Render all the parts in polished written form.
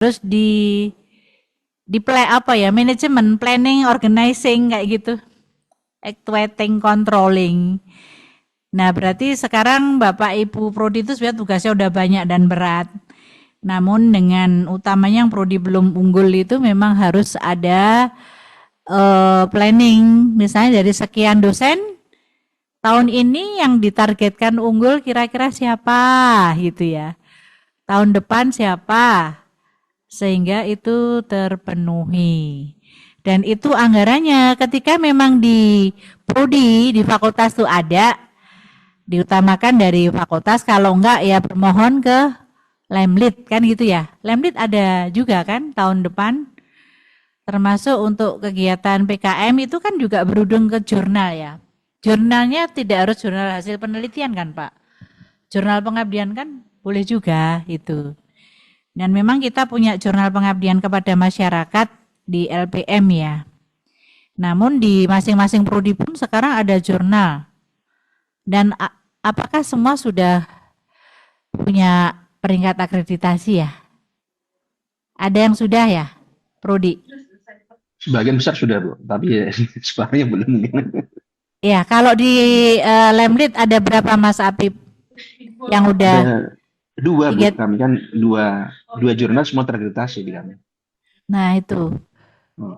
terus di play apa ya, manajemen, planning, organizing kayak gitu, actuating, controlling. Nah, berarti sekarang Bapak Ibu Prodi itu sebenarnya tugasnya udah banyak dan berat. Namun dengan utamanya yang prodi belum unggul itu memang harus ada planning. Misalnya dari sekian dosen, tahun ini yang ditargetkan unggul kira-kira siapa gitu ya. Tahun depan siapa, sehingga itu terpenuhi. Dan itu anggarannya ketika memang di prodi, di fakultas itu ada, diutamakan dari fakultas, kalau enggak ya bermohon ke Lemlit kan gitu ya. Lemlit ada juga kan tahun depan, termasuk untuk kegiatan PKM itu kan juga berujung ke jurnal ya. Jurnalnya tidak harus jurnal hasil penelitian kan Pak. Jurnal pengabdian kan boleh juga itu. Dan memang kita punya jurnal pengabdian kepada masyarakat di LPM ya. Namun di masing-masing prodi pun sekarang ada jurnal. Dan apakah semua sudah punya peringkat akreditasi ya? Ada yang sudah ya, prodi? Sebagian besar sudah, Bu, tapi ya, sebagiannya belum. Ya, kalau di Lemlit ada berapa Mas Apip yang udah Ada dua, Bu. tiga? Kami kan dua jurnal semua terakreditasi di kami. Nah Hmm.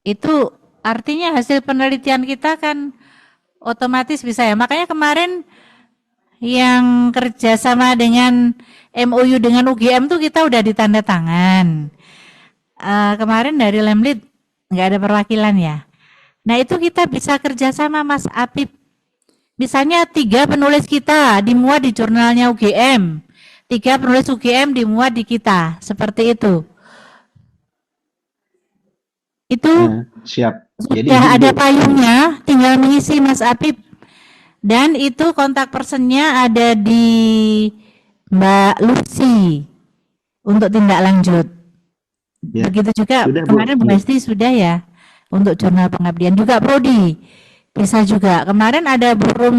itu artinya hasil penelitian kita kan otomatis bisa ya. Makanya kemarin yang kerjasama dengan MOU dengan UGM tuh kita udah ditanda tangan. Kemarin dari Lemlit nggak ada perwakilan ya. Nah itu kita bisa kerjasama Mas Apip. Misalnya 3 penulis kita dimuat di jurnalnya UGM. 3 penulis UGM dimuat di kita. Seperti itu. Itu Siap. Jadi sudah ini, ada Bu. payungnya, tinggal mengisi Mas Apip. Dan itu kontak personnya ada di Mbak Lucy untuk tindak lanjut. Ya, Begitu juga sudah, Bu. kemarin Bu Hesti sudah ya untuk jurnal pengabdian, juga prodi bisa juga. Kemarin ada Prof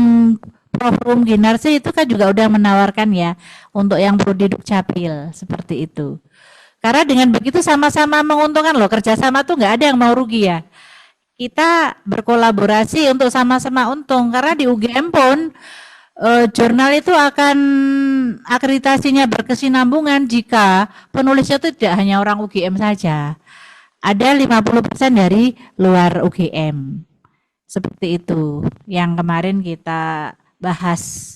Rum Ginarsi itu kan juga udah menawarkan ya untuk yang prodi Dukcapil seperti itu. Karena dengan begitu sama-sama menguntungkan loh, kerjasama tuh nggak ada yang mau rugi ya. Kita berkolaborasi untuk sama-sama untung, karena di UGM pun jurnal itu akan akreditasinya berkesinambungan jika penulisnya itu tidak hanya orang UGM saja. Ada 50% dari luar UGM. Seperti itu yang kemarin kita bahas.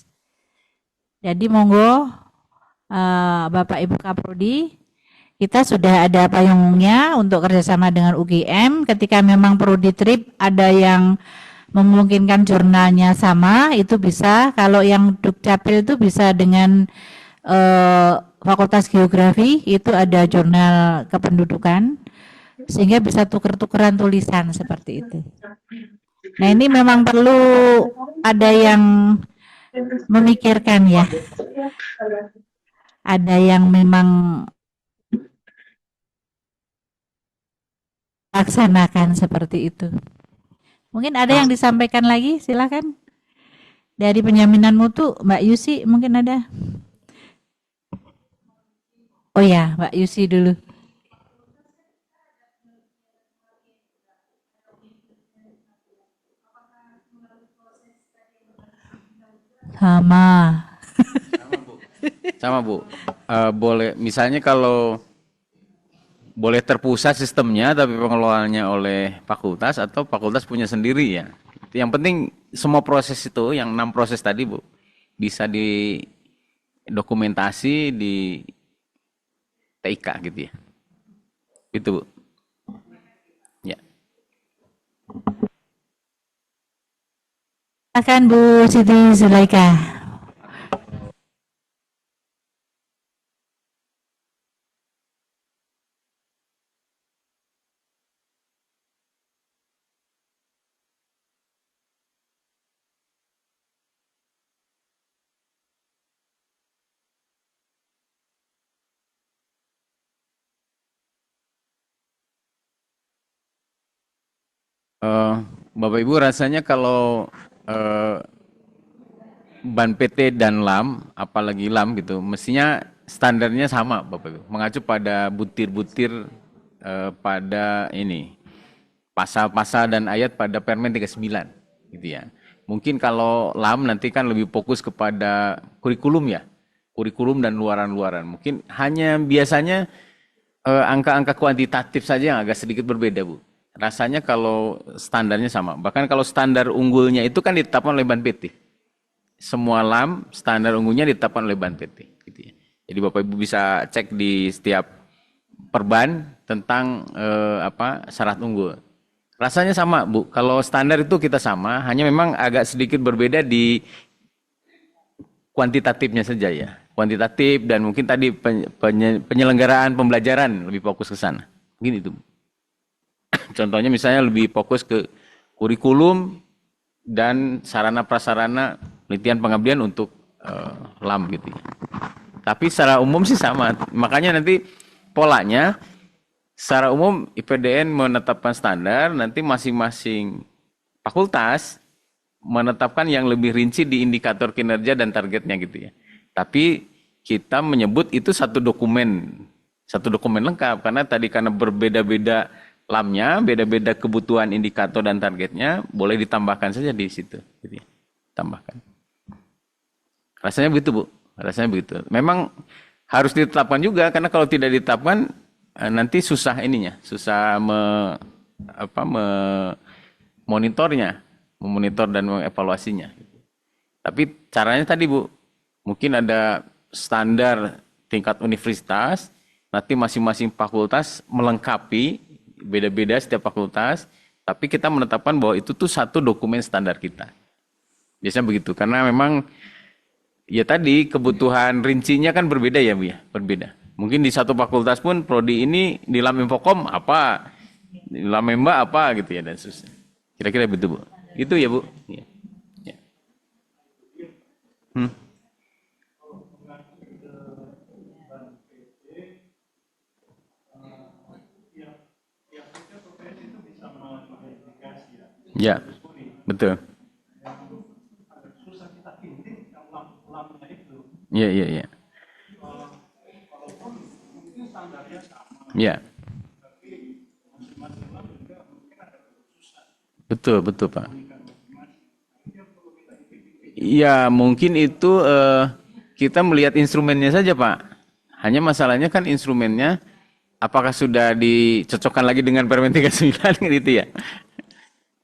Jadi monggo Bapak Ibu Kaprodi, kita sudah ada payungnya untuk kerjasama dengan UGM. Ketika memang prodi trip ada yang memungkinkan jurnalnya sama, itu bisa. Kalau yang Dukcapil itu bisa dengan Fakultas Geografi, itu ada jurnal kependudukan, sehingga bisa tuker-tukeran tulisan seperti itu. Nah ini memang perlu ada yang memikirkan ya. Ada yang memang laksanakan seperti itu. Mungkin ada yang disampaikan lagi, silakan. Dari penjaminan mutu, Mbak Yusi mungkin ada. Oh ya, Mbak Yusi dulu. Sama. Sama Bu. Boleh, misalnya kalau boleh terpusat sistemnya tapi pengelolaannya oleh fakultas atau fakultas punya sendiri ya. Yang penting semua proses itu, yang 6 proses tadi Bu, bisa didokumentasi di TIK gitu ya. Itu Bu. Ya. Silakan Bu Siti Zulaika. Bapak Ibu rasanya kalau ban PT dan LAM, apalagi LAM gitu, mestinya standarnya sama Bapak Ibu, mengacu pada butir-butir pada ini pasal-pasal dan ayat pada Permen 39 gitu ya. Mungkin kalau LAM nanti kan lebih fokus kepada kurikulum ya, kurikulum dan luaran-luaran. Mungkin hanya biasanya angka-angka kuantitatif saja yang agak sedikit berbeda Bu. Rasanya kalau standarnya sama. Bahkan kalau standar unggulnya itu kan ditetapkan oleh Ban PT. Semua LAM standar unggulnya ditetapkan oleh Ban PT. Gitu ya. Jadi Bapak Ibu bisa cek di setiap perban tentang syarat unggul. Rasanya sama Bu. Kalau standar itu kita sama, hanya memang agak sedikit berbeda di kuantitatifnya saja ya. Kuantitatif dan mungkin tadi penyelenggaraan pembelajaran lebih fokus ke sana. Mungkin itu. Contohnya misalnya lebih fokus ke kurikulum dan sarana prasarana penelitian pengabdian untuk LAM gitu ya. Tapi secara umum sih sama. Makanya nanti polanya secara umum IPDN menetapkan standar, nanti masing-masing fakultas menetapkan yang lebih rinci di indikator kinerja dan targetnya gitu ya. Tapi kita menyebut itu satu dokumen lengkap karena tadi karena berbeda-beda LAM-nya, beda-beda kebutuhan indikator dan targetnya, boleh ditambahkan saja di situ gitu ya. Tambahkan. Rasanya begitu Bu, rasanya begitu. Memang harus ditetapkan juga karena kalau tidak ditetapkan nanti susah ininya, susah memonitor dan mengevaluasinya. Tapi caranya tadi Bu, mungkin ada standar tingkat universitas, nanti masing-masing fakultas melengkapi, beda-beda setiap fakultas, tapi kita menetapkan bahwa itu tuh satu dokumen standar kita. Biasanya begitu, karena memang ya tadi kebutuhan rincinya kan berbeda ya Bu ya, berbeda. Mungkin di satu fakultas pun prodi ini di LAM Infokom apa, di LAM Memba apa gitu ya dan seterusnya. Kira-kira begitu Bu. Itu ya Bu. Ya. Ya. Ya, betul. Ya, ya, ya. Ya. Betul, betul Pak. Ya, mungkin itu kita melihat instrumennya saja Pak. Hanya masalahnya kan instrumennya apakah sudah dicocokkan lagi dengan Permen 39 gitu ya.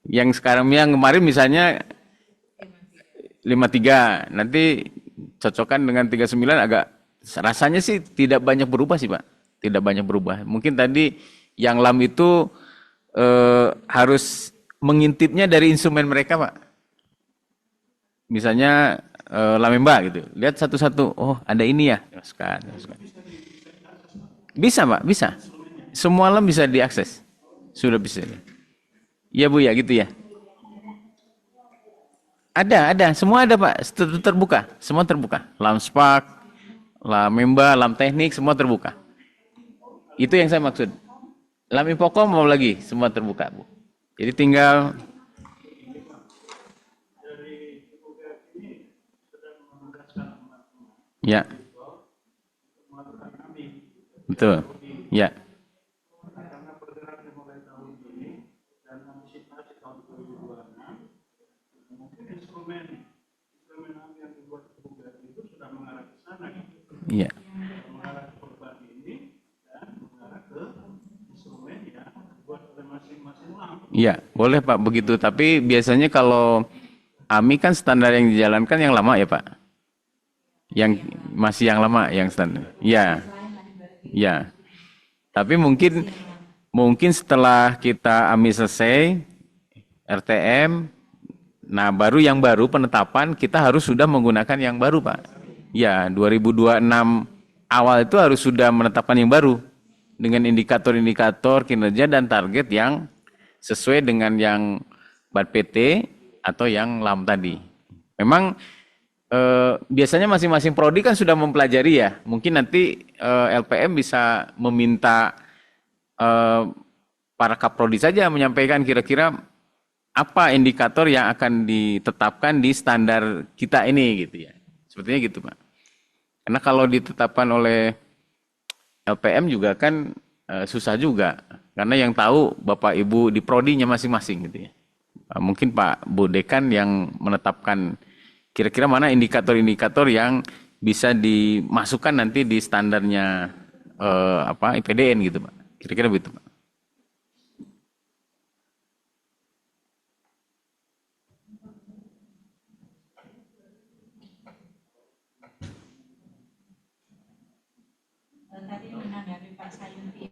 Yang sekarang yang kemarin misalnya 53, nanti cocokkan dengan 39 agak rasanya sih tidak banyak berubah sih Pak. Tidak banyak berubah. Mungkin tadi yang LAM itu harus mengintipnya dari instrumen mereka Pak. Misalnya Lamemba gitu. Lihat satu-satu, oh ada ini ya. Masukkan. Bisa Pak, bisa. Semua LAM bisa diakses. Sudah bisa. Iya Bu ya gitu ya. Ada. Semua ada Pak. Terbuka. Semua terbuka. LAM Spark, Lamemba, LAM Teknik, semua terbuka. Itu yang saya maksud. LAM Infokom mau lagi, semua terbuka Bu. Jadi tinggal ya. Betul. Ya. Iya. Iya, boleh Pak begitu. Tapi biasanya kalau AMI kan standar yang dijalankan yang lama ya Pak. Yang masih yang lama yang standar. Iya. Iya. Tapi mungkin setelah kita AMI selesai RTM, nah baru yang baru penetapan kita harus sudah menggunakan yang baru Pak. Ya, 2026 awal itu harus sudah menetapkan yang baru dengan indikator-indikator kinerja dan target yang sesuai dengan yang BAT PT atau yang LAM tadi. Memang biasanya masing-masing prodi kan sudah mempelajari ya. Mungkin nanti LPM bisa meminta para kaprodi saja menyampaikan kira-kira apa indikator yang akan ditetapkan di standar kita ini gitu ya. Sepertinya gitu Pak. Karena kalau ditetapkan oleh LPM juga kan susah juga. Karena yang tahu Bapak Ibu di prodinya masing-masing gitu ya. Mungkin Pak Bodekan yang menetapkan kira-kira mana indikator-indikator yang bisa dimasukkan nanti di standarnya IPDN gitu Pak. Kira-kira begitu Pak. Tadi menanggapi Pak Sayunti.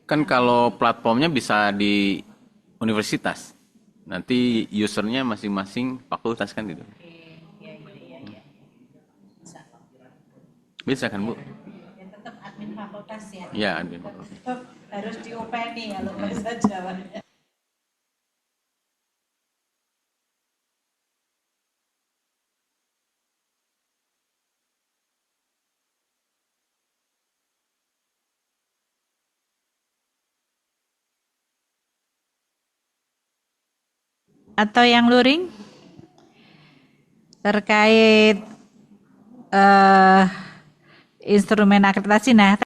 Kan kalau platformnya bisa di universitas. Nanti usernya masing-masing fakultas kan gitu. Bisa kan Bu? Ya, tetap admin fakultas ya. Ya, admin fakultas. Tetap harus diopeni kalau bahasa Jawanya. Atau yang luring terkait instrumen akreditasi. Nah,